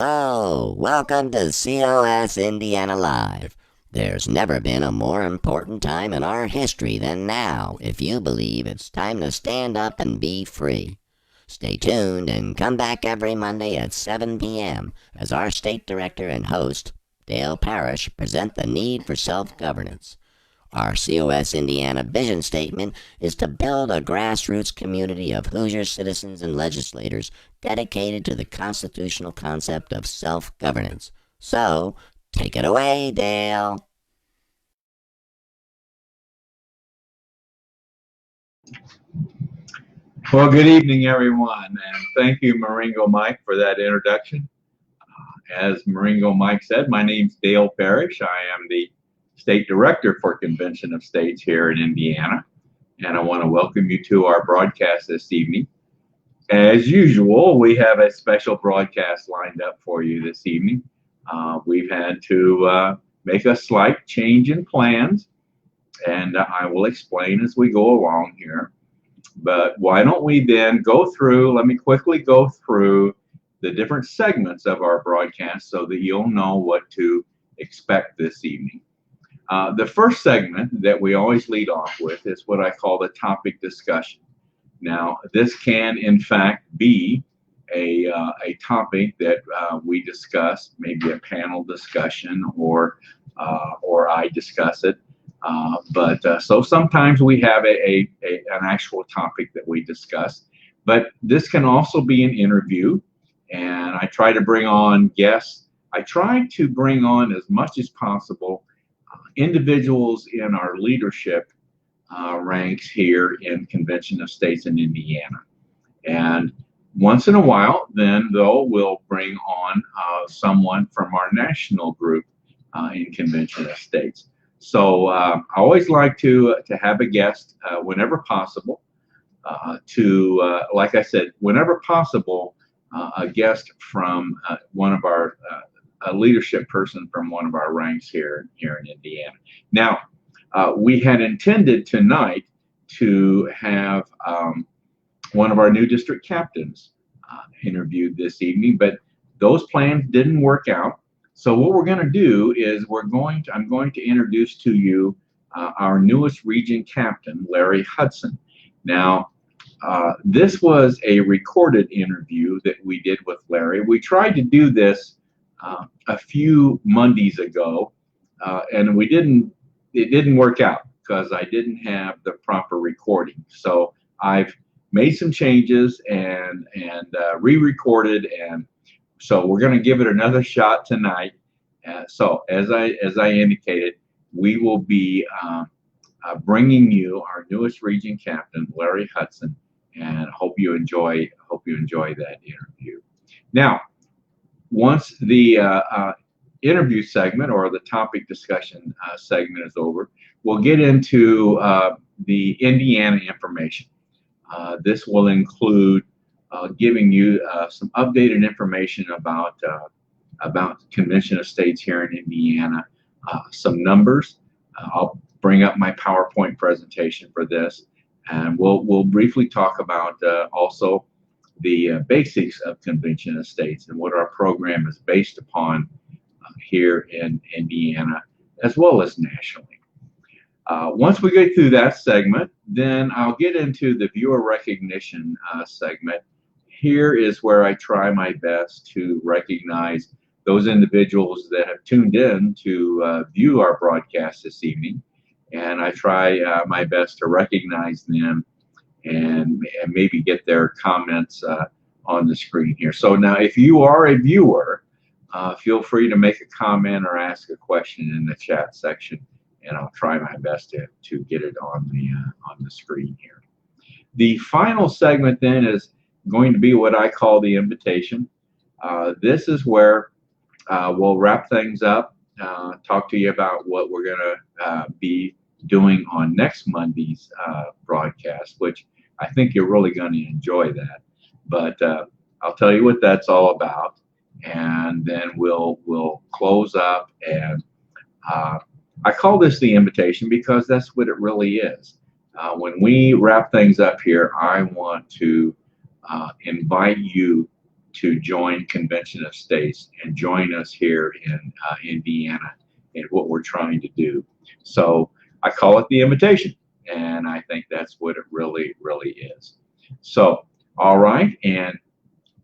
Oh, welcome to COS Indiana Live. There's never been a more important time in our history than now if you believe it's time to stand up and be free. Stay tuned and come back every Monday at 7 p.m. as our state director and host, Dale Parrish, present the need for self-governance. Our COS Indiana vision statement is to build a grassroots community of Hoosier citizens and legislators dedicated to the constitutional concept of self-governance. So, take it away, Dale. Well, good evening, everyone, and thank you, Maringo Mike, for that introduction. As Maringo Mike said, my name's Dale Parrish. I am the State Director for Convention of States here in Indiana, and I want to welcome you to our broadcast this evening. As usual, we have a special broadcast lined up for you this evening. We've had to make a slight change in plans, and I will explain as we go along here. But why don't we then let me quickly go through the different segments of our broadcast so that you'll know what to expect this evening. The first segment that we always lead off with is what I call the topic discussion. Now, this can, in fact, be a topic that we discuss, maybe a panel discussion, or I discuss it. So sometimes we have an actual topic that we discuss, but this can also be an interview, and I try to bring on guests. I try to bring on as much as possible individuals in our leadership ranks here in Convention of States in Indiana. And once in a while, then though, we'll bring on someone from our national group in Convention of States. So I always like to have a guest whenever possible. Like I said, whenever possible, a guest from one of our a leadership person from one of our ranks here in Indiana. Now, we had intended tonight to have one of our new district captains interviewed this evening, but those plans didn't work out. So what we're going to do is I'm going to introduce to you our newest region captain, Larry Hutson. Now, this was a recorded interview that we did with Larry. We tried to do this a few Mondays ago, and it didn't work out because I didn't have the proper recording. So I've made some changes and re-recorded, and so we're going to give it another shot tonight. So as I indicated, we will be bringing you our newest region captain, Larry Hutson, and hope you enjoy that interview. Now, once the interview segment or the topic discussion segment is over, we'll get into the Indiana information. This will include giving you some updated information about Convention of States here in Indiana, some numbers. I'll bring up my PowerPoint presentation for this, and we'll briefly talk about also the basics of Convention of States and what our program is based upon here in Indiana, as well as nationally. Once we get through that segment, then I'll get into the viewer recognition segment. Here is where I try my best to recognize those individuals that have tuned in to view our broadcast this evening, and I try my best to recognize them and maybe get their comments on the screen here. So now, if you are a viewer, feel free to make a comment or ask a question in the chat section, and I'll try my best to get it on the screen here. The final segment then is going to be what I call the invitation. This is where we'll wrap things up, talk to you about what we're going to be doing on next Monday's broadcast, which I think you're really going to enjoy that. But I'll tell you what that's all about, and then we'll close up. And I call this the invitation because that's what it really is. When we wrap things up here, I want to invite you to join Convention of States and join us here in Indiana in what we're trying to do. So I call it the invitation, and I think that's what it really, really is. So, all right, and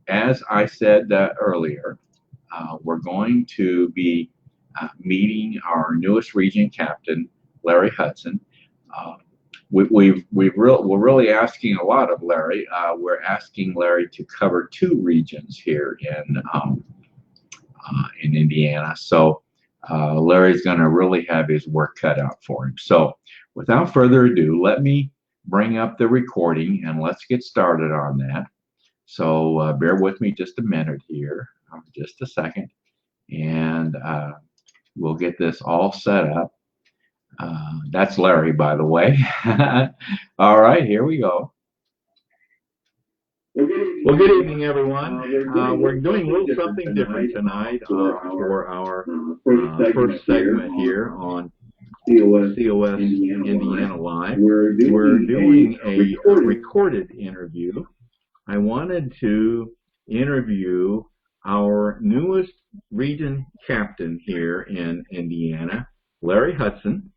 as I said earlier, we're going to be meeting our newest region captain, Larry Hutson. We're really asking a lot of Larry. We're asking Larry to cover 2 regions here in Indiana. So Larry's going to really have his work cut out for him. So without further ado, let me bring up the recording and let's get started on that. So bear with me just a minute here, just a second, and we'll get this all set up. That's Larry, by the way. All right, here we go. Well, good evening, everyone. We're doing a little something different tonight for our first segment here on COS Indiana Live. We're doing a recorded interview. I wanted to interview our newest region captain here in Indiana, Larry Hutson.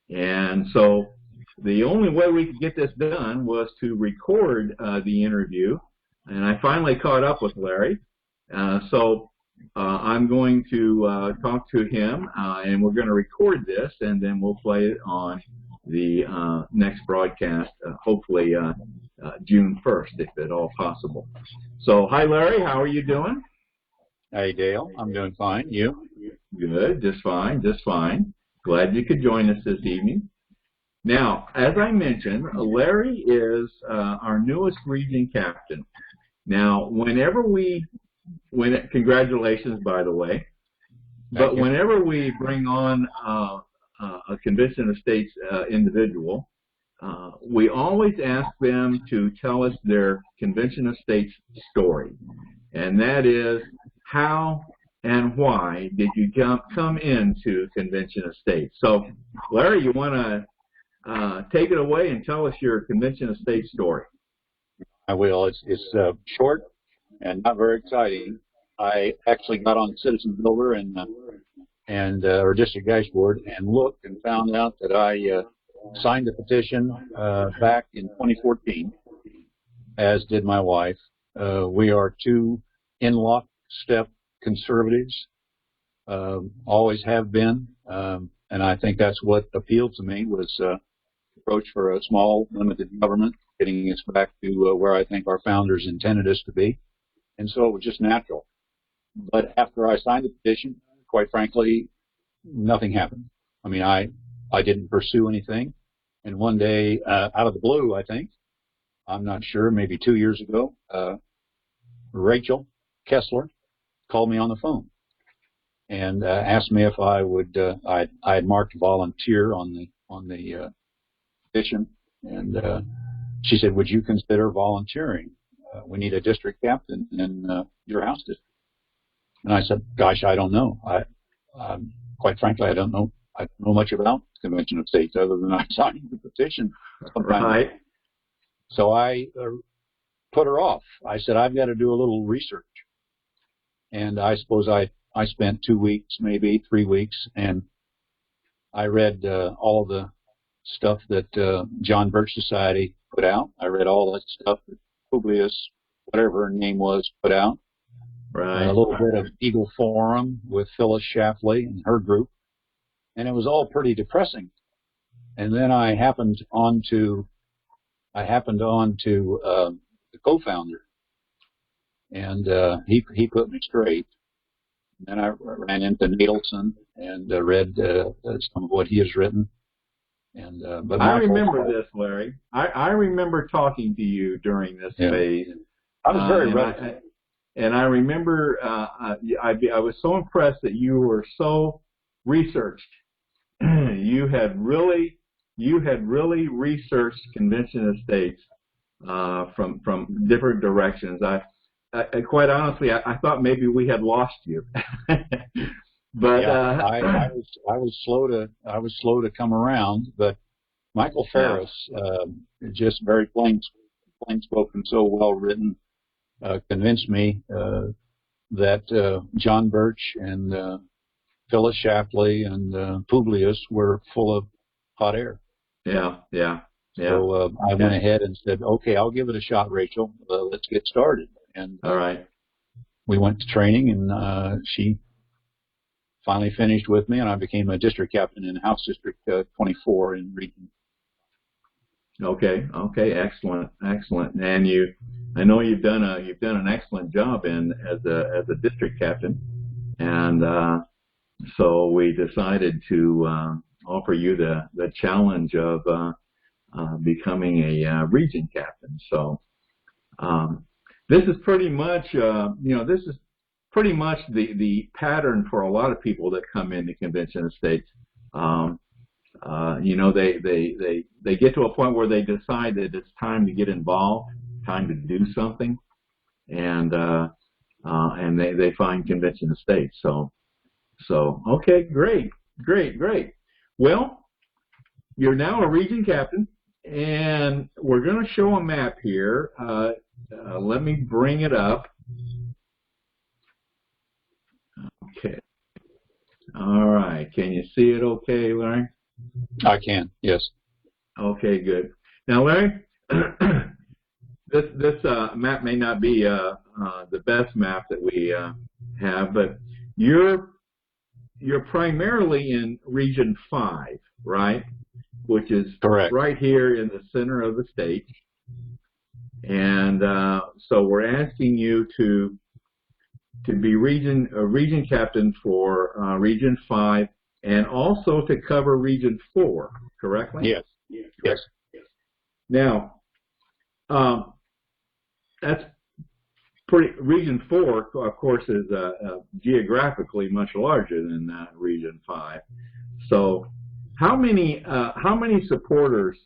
And so the only way we could get this done was to record the interview. And I finally caught up with Larry. So I'm going to talk to him, and we're going to record this, and then we'll play it on the next broadcast, hopefully June 1st, if at all possible. So, hi, Larry. How are you doing? Hey, Dale. I'm doing fine. You? Good. Just fine. Just fine. Glad you could join us this evening. Now, as I mentioned, Larry is our newest region captain. Now, congratulations, by the way. But whenever we bring on a Convention of States individual, we always ask them to tell us their Convention of States story. And that is, how and why did you come into Convention of States? So, Larry, you want to take it away and tell us your Convention of States story? I will. It's short and not very exciting. I actually got on Citizen Builder or District Dashboard and looked and found out that I signed a petition back in 2014, as did my wife. We are 2 in lockstep conservatives, always have been, and I think that's what appealed to me was approach for a small, limited government, getting us back to where I think our founders intended us to be. And so it was just natural. But after I signed the petition, quite frankly, nothing happened. I mean, I didn't pursue anything. And one day, out of the blue, I think, I'm not sure, maybe 2 years ago, Rachel Kessler called me on the phone and asked me if I would. I had marked volunteer on the petition, and she said, "Would you consider volunteering? We need a district captain in your house district." And I said, "Gosh, I don't know. Quite frankly, I don't know. I don't know much about the Convention of States other than I signed the petition." Right. So I put her off. I said, "I've got to do a little research." And I suppose I spent 2 weeks, maybe 3 weeks, and I read all of the stuff that John Birch Society put out. I read all that stuff that Publius, whatever her name was, put out. Right. A little bit of Eagle Forum with Phyllis Schlafly and her group. And it was all pretty depressing. And then I happened on to the co-founder. And he put me straight. Then I ran into Nadelson and read some of what he has written. And but I remember this, Larry. I remember talking to you during this phase. I was very reticent. And I remember I was so impressed that you were so researched. You had really researched Convention of States from different directions. I quite honestly, I thought maybe we had lost you. But yeah, I was slow to come around. But Michael Ferris, just very plain spoken, so well written, convinced me that John Birch and Phyllis Shapley and Publius were full of hot air. Yeah. So I went ahead and said, okay, I'll give it a shot, Rachel. Let's get started. And all right. We went to training, and she finally finished with me, and I became a district captain in House District 24 in Region. Okay, excellent. And I know you've done an excellent job as a district captain, and so we decided to offer you the challenge of becoming a region captain. So this is pretty much the pattern for a lot of people that come into Convention of States. They get to a point where they decide that it's time to get involved, time to do something, and they find Convention of States. So okay, great. Well, you're now a region captain, and we're going to show a map here. Let me bring it up. Okay. All right. Can you see it okay, Larry? I can, yes. Okay, good. Now, Larry, this map may not be the best map that we have, but you're primarily in Region 5, right? Which is correct, right here in the center of the state. And so we're asking you to be region captain for Region 5, and also to cover Region 4, correctly? Yes. Now, that's Region 4, of course, is geographically much larger than Region 5. So, how many supporters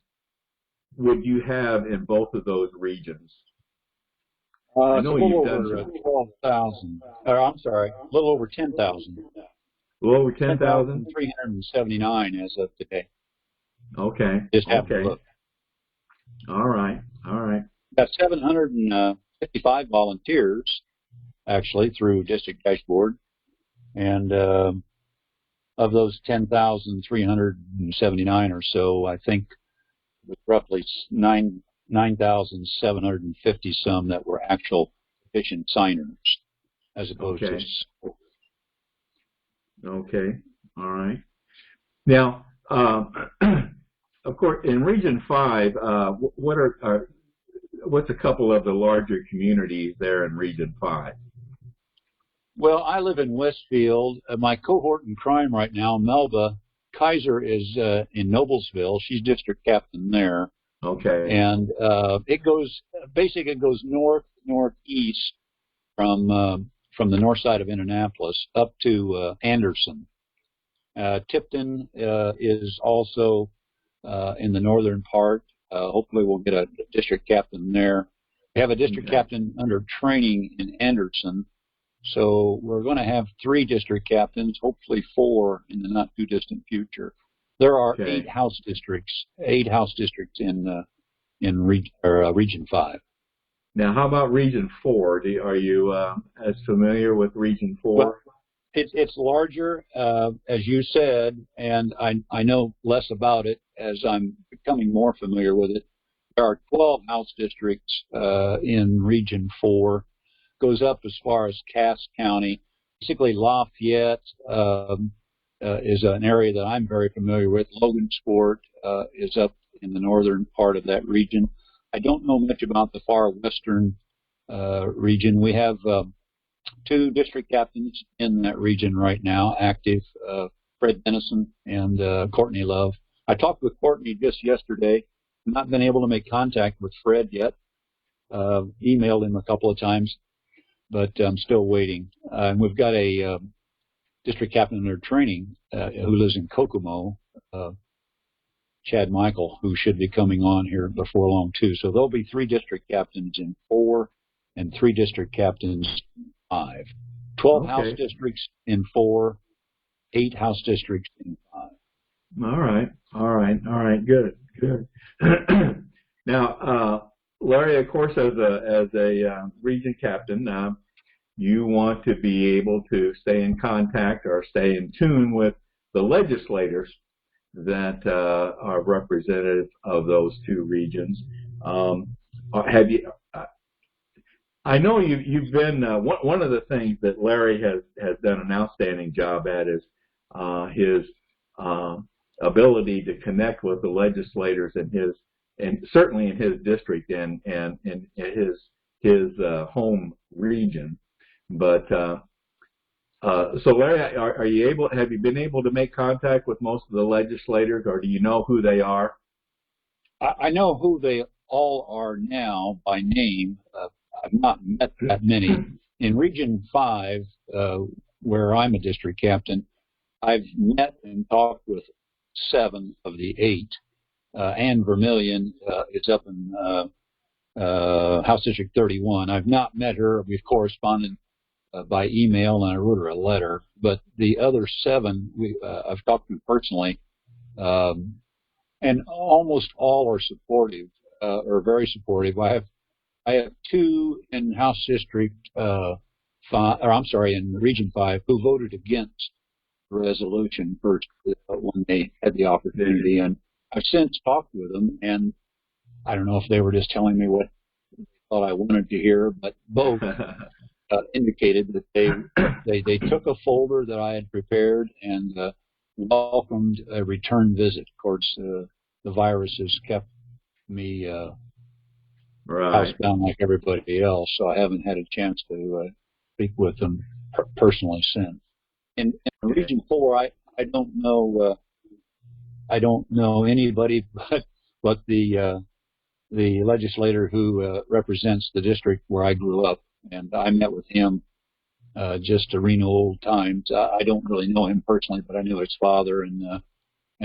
would you have in both of those regions? I know you've done 12,000. I'm sorry, a little over 10,000. A little over 10,000? 379 as of today. Okay. Just have to look. All right. Got 755 volunteers, actually, through District Dashboard. And of those 10,379 or so, I think with roughly 9,750 some that were actual petition signers, as opposed to. Okay. All right. Now, of course, in Region 5, what's a couple of the larger communities there in Region 5? Well, I live in Westfield. My cohort in crime right now, Melba Kaiser, is in Noblesville. She's district captain there. Okay. And it goes northeast from the north side of Indianapolis up to Anderson. Tipton is also in the northern part. Hopefully we'll get a district captain there. We have a district captain under training in Anderson. So we're going to have 3 district captains, hopefully 4 in the not too distant future. There are 8 house districts in Region 5. Now, how about Region 4? Are you as familiar with Region 4? Well, it's larger, as you said, and I know less about it as I'm becoming more familiar with it. There are 12 house districts in Region 4. Goes up as far as Cass County. Basically, Lafayette is an area that I'm very familiar with. Logansport is up in the northern part of that region. I don't know much about the far western region. We have 2 district captains in that region right now, active, Fred Dennison and Courtney Love. I talked with Courtney just yesterday. I've not been able to make contact with Fred yet. Emailed him a couple of times, but I'm still waiting. And we've got a district captain under training who lives in Kokomo, Chad Michael, who should be coming on here before long too. So there'll be 3 district captains in 4 and 3 district captains in 5. 12 house districts in 4, 8 house districts in 5. All right. Good. Now, Larry, of course, as a region captain, you want to be able to stay in contact or stay in tune with the legislators that are representative of those two regions. Have you? I know you've been one of the things that Larry has done an outstanding job at is his ability to connect with the legislators and certainly in his district and in his home region. But so Larry, have you been able to make contact with most of the legislators, or do you know who they are? I know who they all are now by name. I've not met that many. In Region 5, where I'm a district captain, I've met and talked with 7 of the 8. Ann Vermillion is up in House District 31. I've not met her. We've corresponded by email, and I wrote her a letter. But the other 7, I've talked to personally, and almost all are supportive, or very supportive. I have 2 in House District 5, or I'm sorry, in Region 5, who voted against the resolution first when they had the opportunity, and I've since talked with them, and I don't know if they were just telling me what they thought I wanted to hear, but both indicated that they took a folder that I had prepared and welcomed a return visit. Of course, the virus has kept me housebound like everybody else, so I haven't had a chance to speak with them personally since. In Region 4, I don't know anybody but the legislator who represents the district where I grew up, and I met with him just to renew old times. I don't really know him personally, but I knew his father and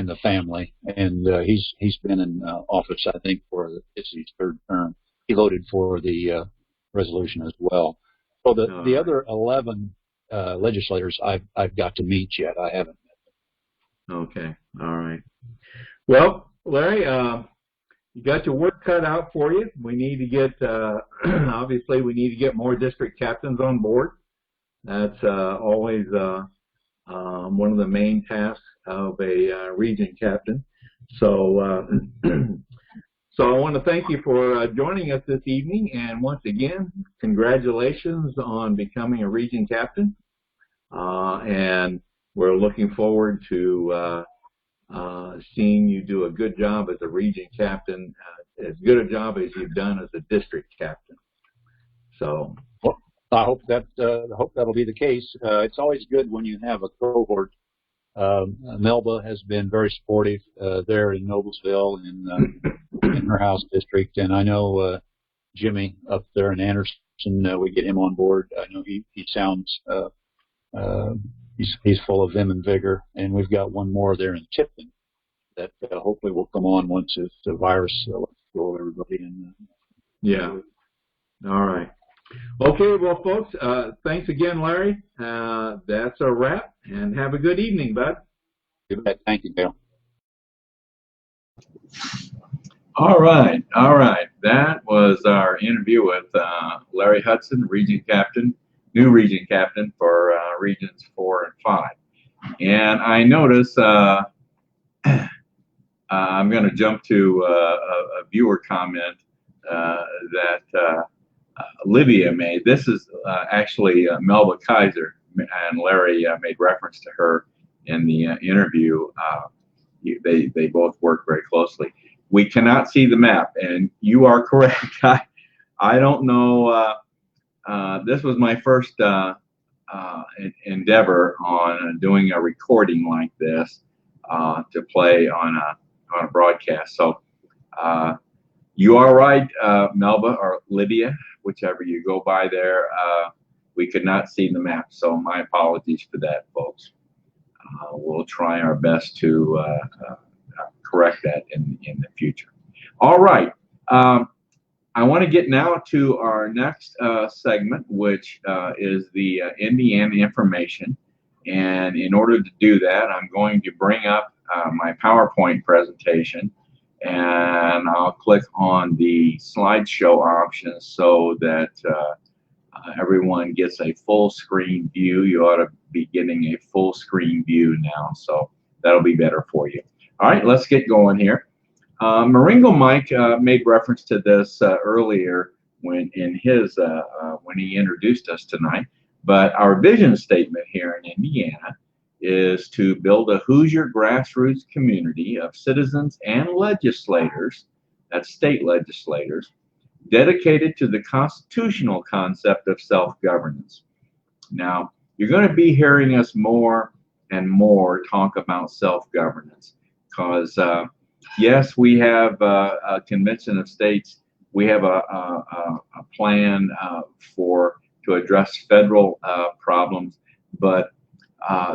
the family, and he's been in office, I think, for it's his 3rd term. He voted for the resolution as well. So the other 11 legislators I've got to meet yet. I haven't met them. Okay, all right. Well, Larry, you got your work cut out for you. We need to get obviously we need to get more district captains on board. That's always one of the main tasks of a region captain. So so I want to thank you for joining us this evening, and once again, congratulations on becoming a region captain. And we're looking forward to seeing you do a good job as a region captain, as good a job as you've done as a district captain. So, well, I hope that'll be the case. It's always good when you have a cohort. Melba has been very supportive there in Noblesville in her House district, and I know Jimmy up there in Anderson. We get him on board. I know he sounds he's full of vim and vigor, and we've got one more there in Tipton that hopefully will come on once the virus lets go of everybody. And yeah, all right. Okay, well, folks, thanks again, Larry. That's a wrap, and have a good evening, bud. You bet. Thank you, Bill. All right. That was our interview with Larry Hutson, region captain, new region captain for regions 4 and 5. And I notice I'm going to jump to a viewer comment that Livia made. This is actually Melba Kaiser, and Larry made reference to her in the interview. They both work very closely. We cannot see the map, and you are correct. I don't know. This was my first endeavor on doing a recording like this to play on a broadcast. So you are right, Melba or Lydia, whichever you go by there. We could not see the map, so my apologies for that, folks. We'll try our best to correct that in the future. All right. I want to get now to our next segment, which is the Indiana information. And in order to do that, I'm going to bring up my PowerPoint presentation. and I'll click on the slideshow option so that everyone gets a full screen view. You ought to be getting a full screen view now, so that'll be better for you. All right, let's get going here. Maringo Mike made reference to this earlier when he introduced us tonight. But our vision statement here in Indiana is to build a Hoosier grassroots community of citizens and legislators, that's state legislators, dedicated to the constitutional concept of self-governance. Now, you're going to be hearing us more and more talk about self-governance because, yes, we have a convention of states. We have a plan to address federal problems, but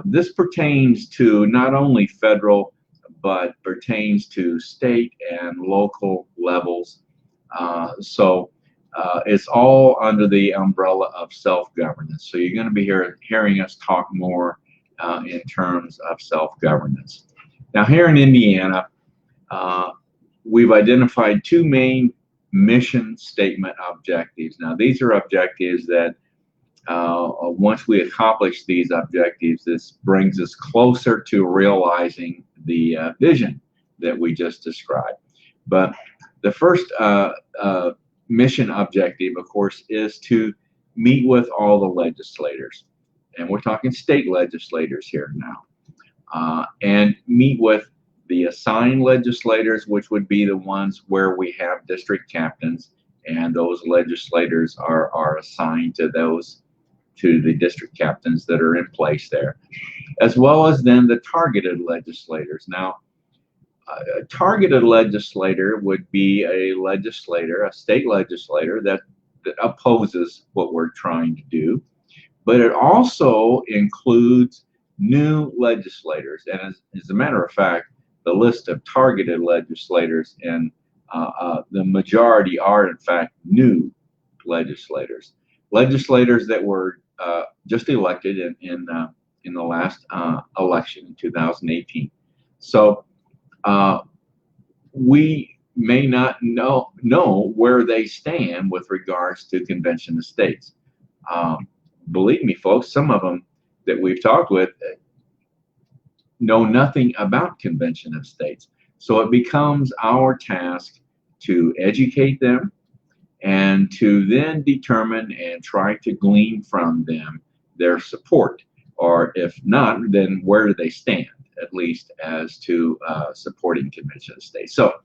this pertains to not only federal, but pertains to state and local levels. So it's all under the umbrella of self-governance. So you're going to be hearing us talk more in terms of self-governance. Now here in Indiana, we've identified two main mission statement objectives. Now these are objectives that once we accomplish these objectives, this brings us closer to realizing the vision that we just described. But the first mission objective, of course, is to meet with all the legislators. And we're talking state legislators here now. And meet with the assigned legislators, which would be the ones where we have district captains, and those legislators are assigned to the district captains that are in place there, as well as then the targeted legislators. Now, a targeted legislator would be a state legislator that opposes what we're trying to do, but it also includes new legislators. And as a matter of fact, the list of targeted legislators and the majority are in fact new legislators that were just elected in the last election in 2018. So we may not know where they stand with regards to convention of states. Believe me, folks, some of them that we've talked with know nothing about convention of states. So it becomes our task to educate them and to then determine and try to glean from them their support, or if not, then where do they stand, at least as to supporting convention of states. So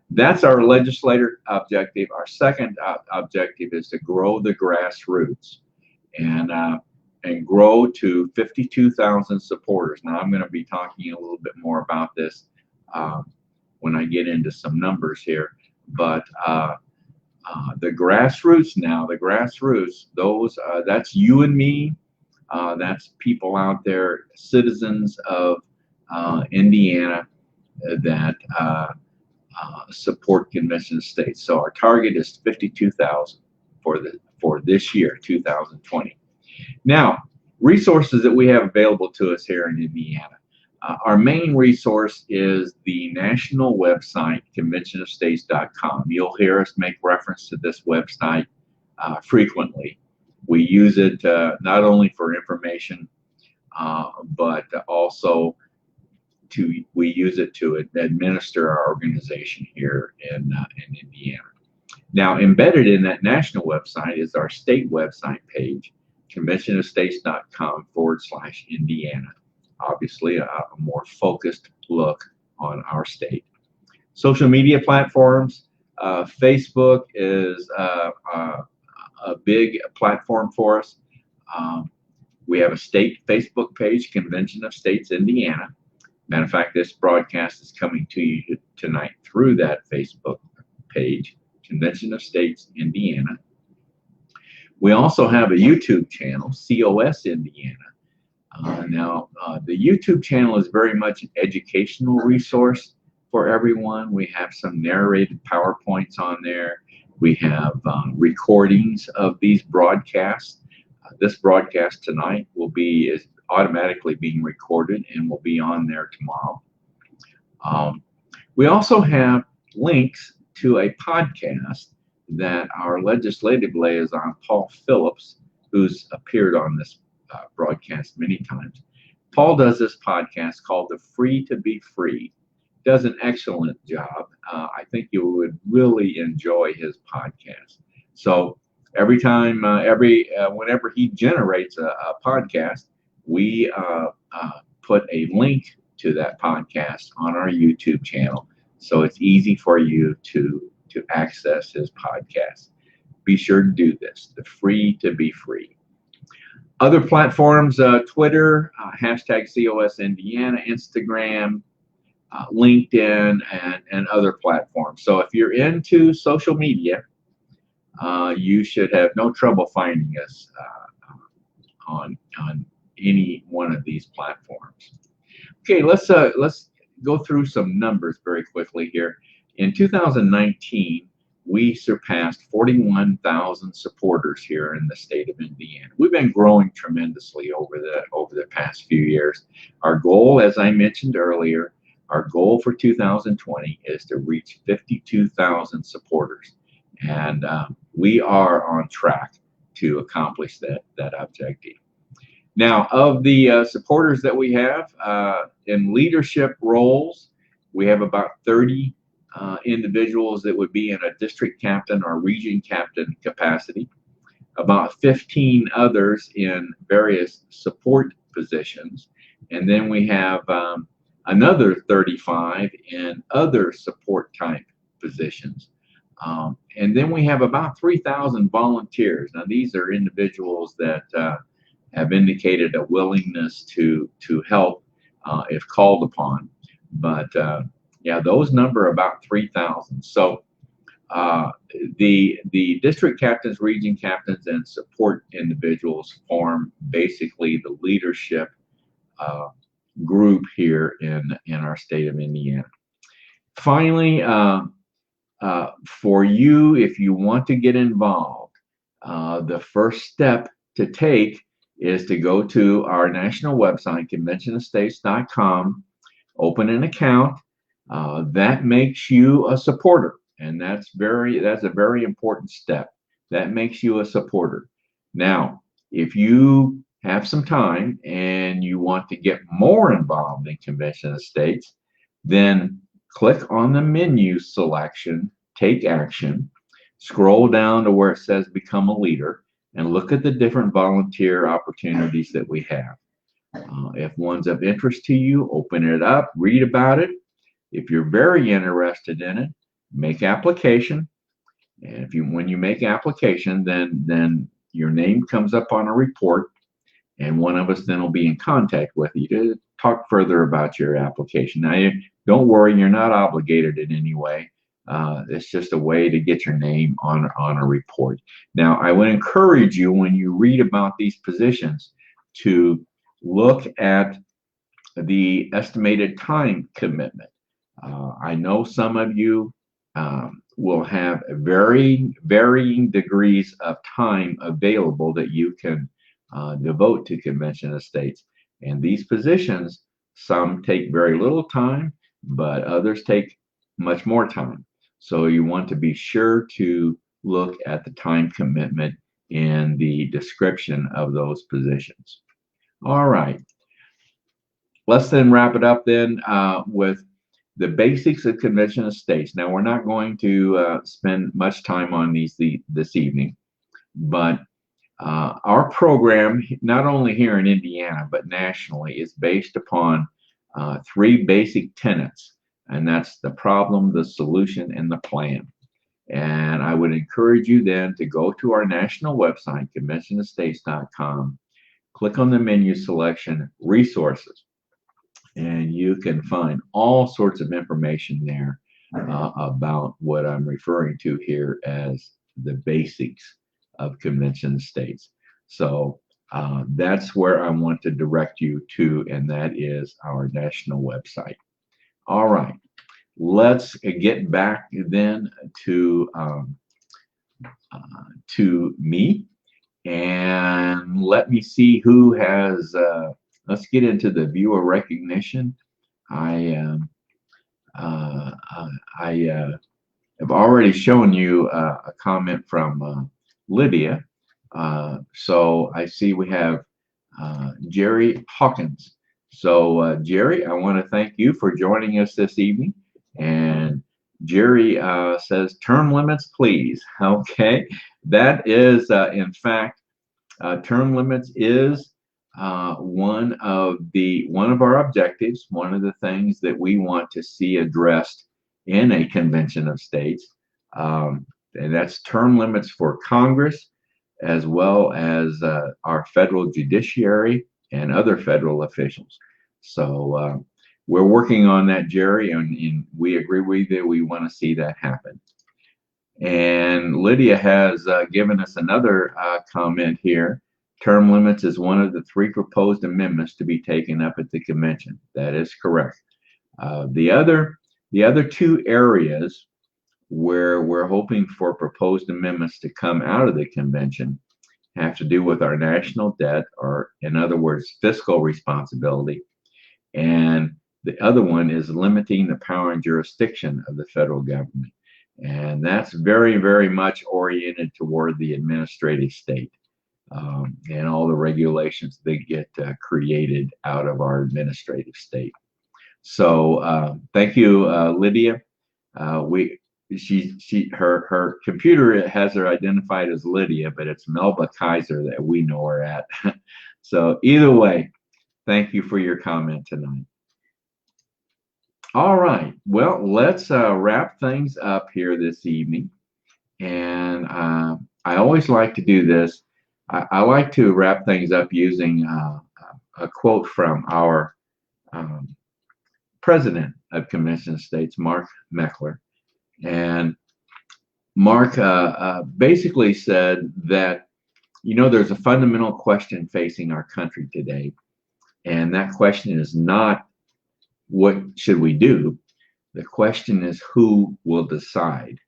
that's our legislator objective. Our second objective is to grow the grassroots and grow to 52,000 supporters. Now I'm going to be talking a little bit more about this when I get into some numbers here, but the grassroots now, those that's you and me, that's people out there, citizens of Indiana that support convention of states. So our target is 52,000 for this year, 2020. Now, resources that we have available to us here in Indiana. Our main resource is the national website, conventionofstates.com. You'll hear us make reference to this website frequently. We use it not only for information, but also we use it to administer our organization here in Indiana. Now, embedded in that national website is our state website page, conventionofstates.com/Indiana. Obviously, a more focused look on our state. Social media platforms. Facebook is a big platform for us. We have a state Facebook page, Convention of States Indiana. Matter of fact, this broadcast is coming to you tonight through that Facebook page, Convention of States Indiana. We also have a YouTube channel, COS Indiana. Now, the YouTube channel is very much an educational resource for everyone. We have some narrated PowerPoints on there. We have recordings of these broadcasts. This broadcast tonight is automatically being recorded and will be on there tomorrow. We also have links to a podcast that our legislative liaison, Paul Phillips, who's appeared on this broadcast many times. Paul does this podcast called The Free to Be Free. Does an excellent job. I think you would really enjoy his podcast. So every time, whenever he generates a podcast, we put a link to that podcast on our YouTube channel, so it's easy for you to access his podcast. Be sure to do this. The Free to Be Free. Other platforms: Twitter, hashtag COS Indiana, Instagram, LinkedIn, and other platforms. So if you're into social media, you should have no trouble finding us on any one of these platforms. Okay, let's go through some numbers very quickly here. In 2019, we surpassed 41,000 supporters here in the state of Indiana. We've been growing tremendously over the past few years. Our goal, as I mentioned earlier, our goal for 2020 is to reach 52,000 supporters, and we are on track to accomplish that objective. Now, of the supporters that we have in leadership roles, we have about 30 individuals that would be in a district captain or region captain capacity, about 15 others in various support positions, and then we have another 35 in other support type positions. And then we have about 3,000 volunteers. Now, these are individuals that have indicated a willingness to help if called upon. But yeah, those number about 3,000. So the district captains, region captains, and support individuals form basically the leadership group here in our state of Indiana. Finally, for you, if you want to get involved, the first step to take is to go to our national website, conventionestates.com, open an account. That makes you a supporter, and that's a very important step. That makes you a supporter. Now, if you have some time and you want to get more involved in Convention of States, then click on the menu selection, Take Action, scroll down to where it says Become a Leader, and look at the different volunteer opportunities that we have. If one's of interest to you, open it up, read about it. If you're very interested in it, make application. And when you make application, then your name comes up on a report, and one of us then will be in contact with you to talk further about your application. Now, don't worry, you're not obligated in any way. It's just a way to get your name on a report. Now, I would encourage you, when you read about these positions, to look at the estimated time commitment. I know some of you will have varying degrees of time available that you can devote to Convention of States. And these positions, some take very little time, but others take much more time. So you want to be sure to look at the time commitment in the description of those positions. All right. Let's then wrap it up then with the basics of Convention of States. Now, we're not going to spend much time on these this evening, but our program, not only here in Indiana, but nationally, is based upon three basic tenets, and that's the problem, the solution, and the plan. And I would encourage you then to go to our national website, conventionestates.com, click on the menu selection, Resources, and you can find all sorts of information there about what I'm referring to here as the basics of Convention of States. So that's where I want to direct you to, and that is our national website. All right, let's get back then to me, and let me see who has. Let's get into the viewer recognition. I I have already shown you a comment from Lydia. So I see we have Jerry Hawkins. So Jerry, I want to thank you for joining us this evening. And Jerry says, term limits, please. Okay, that is in fact, term limits is one of our objectives, one of the things that we want to see addressed in a convention of states, and that's term limits for Congress, as well as our federal judiciary and other federal officials. So we're working on that, Jerry, and we agree with you. We want to see that happen. And Lydia has given us another comment here. Term limits is one of the 3 proposed amendments to be taken up at the convention. That is correct. The other 2 areas where we're hoping for proposed amendments to come out of the convention have to do with our national debt, or in other words, fiscal responsibility. And the other one is limiting the power and jurisdiction of the federal government. And that's very, very much oriented toward the administrative state and all the regulations that get created out of our administrative state. So thank you, Lydia. Her computer has her identified as Lydia, but it's Melba Kaiser that we know her at. So either way, thank you for your comment tonight. All right, well, let's wrap things up here this evening. And I always like to do this. I like to wrap things up using a quote from our president of Convention of States, Mark Meckler. And Mark basically said that, there's a fundamental question facing our country today. And that question is not, what should we do? The question is, who will decide?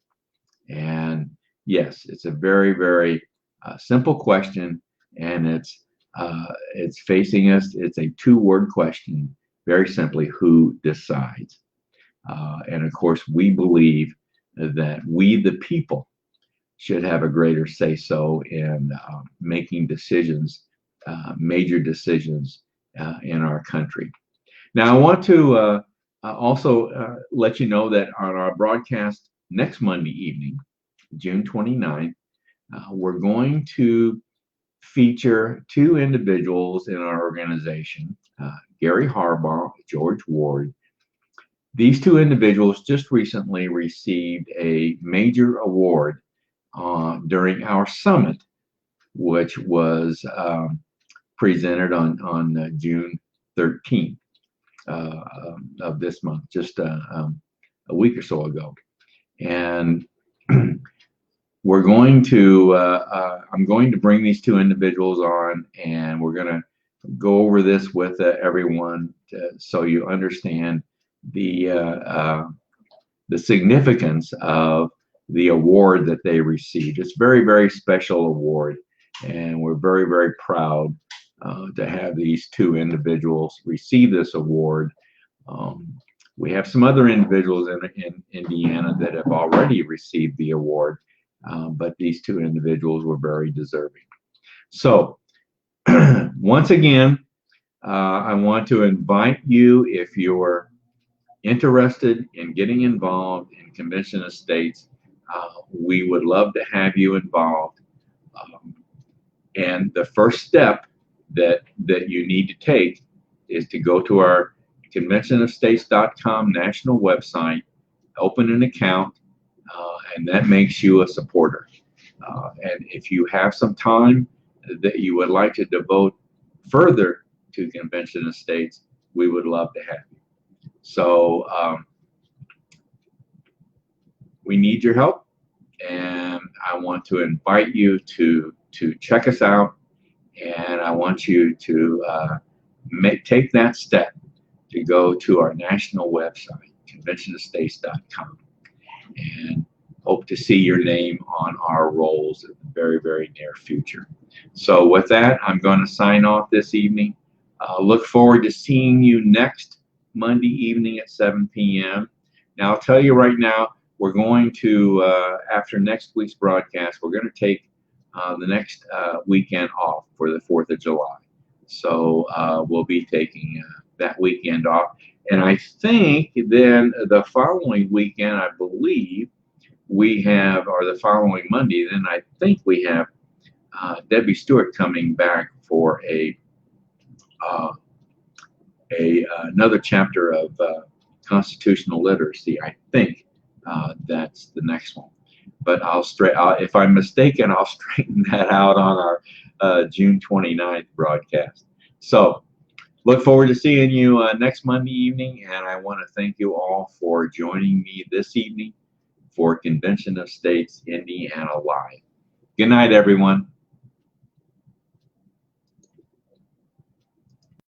And yes, it's a very, very simple question, and it's facing us. It's a 2-word question, very simply, who decides? And of course, we believe that we, the people, should have a greater say-so in making decisions, major decisions in our country. Now, I want to also let you know that on our broadcast next Monday evening, June 29th, we're going to feature 2 individuals in our organization, Gary Harbaugh, George Ward. These 2 individuals just recently received a major award during our summit, which was presented on June 13th. Of this month, just a week or so ago. And we're going to, I'm going to bring these 2 individuals on, and we're going to go over this with everyone so you understand the significance of the award that they received. It's a very, very special award, and we're very, very proud to have these 2 individuals receive this award. We have some other individuals in Indiana that have already received the award, but these 2 individuals were very deserving. So once again, I want to invite you, if you're interested in getting involved in Convention of States, we would love to have you involved. And the first step that you need to take is to go to our conventionofstates.com national website, open an account, and that makes you a supporter. And if you have some time that you would like to devote further to Convention of States, we would love to have you. So we need your help, and I want to invite you to check us out. And I want you to take that step to go to our national website, conventionofstates.com, and hope to see your name on our rolls in the very, very near future. So with that, I'm going to sign off this evening. Look forward to seeing you next Monday evening at 7 p.m. Now, I'll tell you right now, we're going to, after next week's broadcast, we're going to take the next weekend off for the 4th of July. So we'll be taking that weekend off. And I think then the following weekend, I believe, we have, or the following Monday, then I think we have Debbie Stewart coming back for another chapter of constitutional literacy. I think that's the next one. But if I'm mistaken, I'll straighten that out on our June 29th broadcast. So look forward to seeing you next Monday evening, and I want to thank you all for joining me this evening for Convention of States Indiana Live. Good night, everyone.